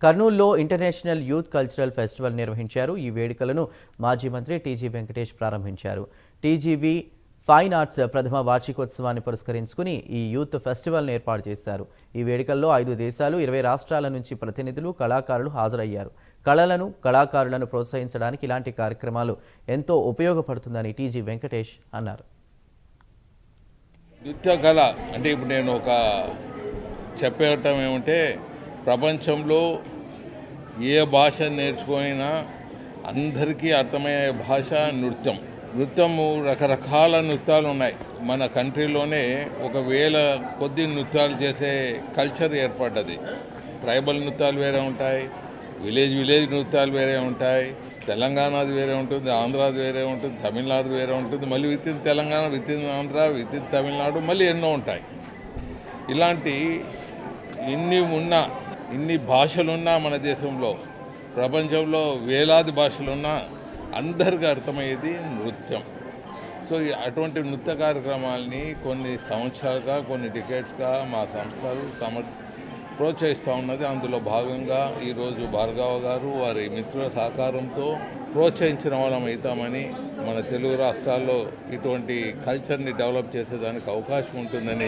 కర్నూలులో international youth cultural festival నిర్వహించారు. ఈ వేడుకలను మాజీ మంత్రి టీజీ వెంకటేష్ ప్రారంభించారు. టీజీవీ ఫైన్ ఆర్ట్స్ ప్రథమ వార్షికోత్సవాన్ని పురస్కరించుకుని ఈ యూత్ ఫెస్టివల్ను ఏర్పాటు చేశారు. ఈ వేడుకల్లో 5 దేశాలు 20 రాష్ట్రాల నుంచి ప్రతినిధులు కళాకారులు హాజరయ్యారు. కళలను కళాకారులను ప్రోత్సహించడానికి ఇలాంటి కార్యక్రమాలు ఎంతో ఉపయోగపడుతుందని టీజీ వెంకటేష్ అన్నారు. నృత్య కళ అంటే ఇప్పుడు నేను ఒక చెప్పటం ఏమంటే ప్రపంచంలో ఏ భాష నేర్చుకున్నా అందరికీ అర్థమయ్యే భాష నృత్యము రకరకాల నృత్యాలు ఉన్నాయి. మన కంట్రీలోనే 1000 కొద్ది నృత్యాలు చేసే కల్చర్ ఏర్పడ్డది. ట్రైబల్ నృత్యాలు వేరే ఉంటాయి, విలేజ్ నృత్యాలు వేరే ఉంటాయి, తెలంగాణది వేరే ఉంటుంది, ఆంధ్రాది వేరే ఉంటుంది, తమిళనాడు వేరే ఉంటుంది, మళ్ళీ within Telangana, within Andhra, within Tamil Nadu మళ్ళీ ఎన్నో ఉంటాయి. ఇలాంటి ఇన్ని భాషలున్నా మన దేశంలో, ప్రపంచంలో వేలాది భాషలున్నా అందరికీ అర్థమయ్యేది నృత్యం. సో అటువంటి నృత్య కార్యక్రమాలని కొన్ని సంవత్సరాలుగా, కొన్ని డికేట్స్గా మా సంస్థలు ప్రోత్సహిస్తూ ఉన్నది. అందులో భాగంగా ఈరోజు భార్గవ గారు వారి మిత్రుల సహకారంతో ప్రోత్సహించిన వాళ్ళం అవుతామని, మన తెలుగు రాష్ట్రాల్లో ఇటువంటి కల్చర్ని డెవలప్ చేసేదానికి అవకాశం ఉంటుందని